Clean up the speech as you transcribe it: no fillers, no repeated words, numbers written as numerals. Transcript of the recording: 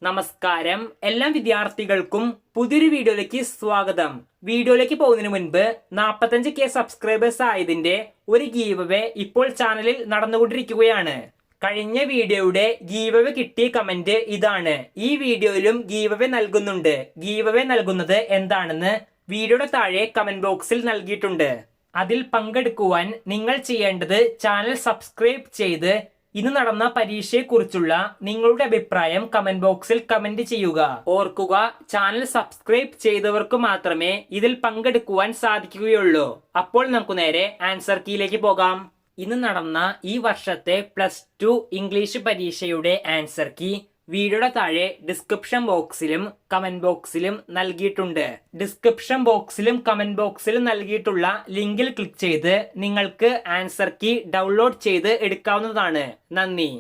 നമസ്കാരം, എല്ലാ വിദ്യാർത്ഥികൾക്കും പുതിയൊരു വീഡിയോയിലേക്ക് സ്വാഗതം. വീഡിയോയിലേക്ക് പോകുന്നതിന് മുൻപ് 45K സബ്സ്ക്രൈബേഴ്സ് ആയതിന്റെ ഒരു ഗീവ് അവേ ഇപ്പോൾ ചാനലിൽ നടന്നുകൊണ്ടിരിക്കുകയാണ്. കഴിഞ്ഞ വീഡിയോയുടെ ഗീവ് അവേ കിട്ടിയ കമന്റ് ഇതാണ്. ഈ വീഡിയോയിലും ഗീവ് അവേ നൽകുന്നുണ്ട്. ഗീവ് അവേ നൽകുന്നത് എന്താണെന്ന് വീഡിയോയുടെ താഴെ കമന്റ് ബോക്സിൽ നൽകിയിട്ടുണ്ട്. അതിൽ പങ്കെടുക്കുവാൻ നിങ്ങൾ ചെയ്യേണ്ടത് ചാനൽ സബ്സ്ക്രൈബ് ചെയ്ത് ഇന്ന് നടന്ന പരീക്ഷയെക്കുറിച്ചുള്ള നിങ്ങളുടെ അഭിപ്രായം കമന്റ് ബോക്സിൽ കമന്റ് ചെയ്യുക. ഓർക്കുക, ചാനൽ സബ്സ്ക്രൈബ് ചെയ്തവർക്ക് മാത്രമേ ഇതിൽ പങ്കെടുക്കുവാൻ സാധിക്കുകയുള്ളൂ. അപ്പോൾ നമുക്ക് നേരെ ആൻസർ കീയിലേക്ക് പോകാം. ഇന്ന് നടന്ന ഈ വർഷത്തെ +2 ഇംഗ്ലീഷ് പരീക്ഷയുടെ ആൻസർ കീ വീഡിയോയുടെ താഴെ ഡിസ്ക്രിപ്ഷൻ ബോക്സിലും കമന്റ് ബോക്സിലും നൽകിയിട്ടുണ്ട്. ഡിസ്ക്രിപ്ഷൻ ബോക്സിലും കമന്റ് ബോക്സിലും നൽകിയിട്ടുള്ള ലിങ്കിൽ ക്ലിക്ക് ചെയ്ത് നിങ്ങൾക്ക് ആൻസർ കീ ഡൗൺലോഡ് ചെയ്ത് എടുക്കാവുന്നതാണ്. നന്ദി.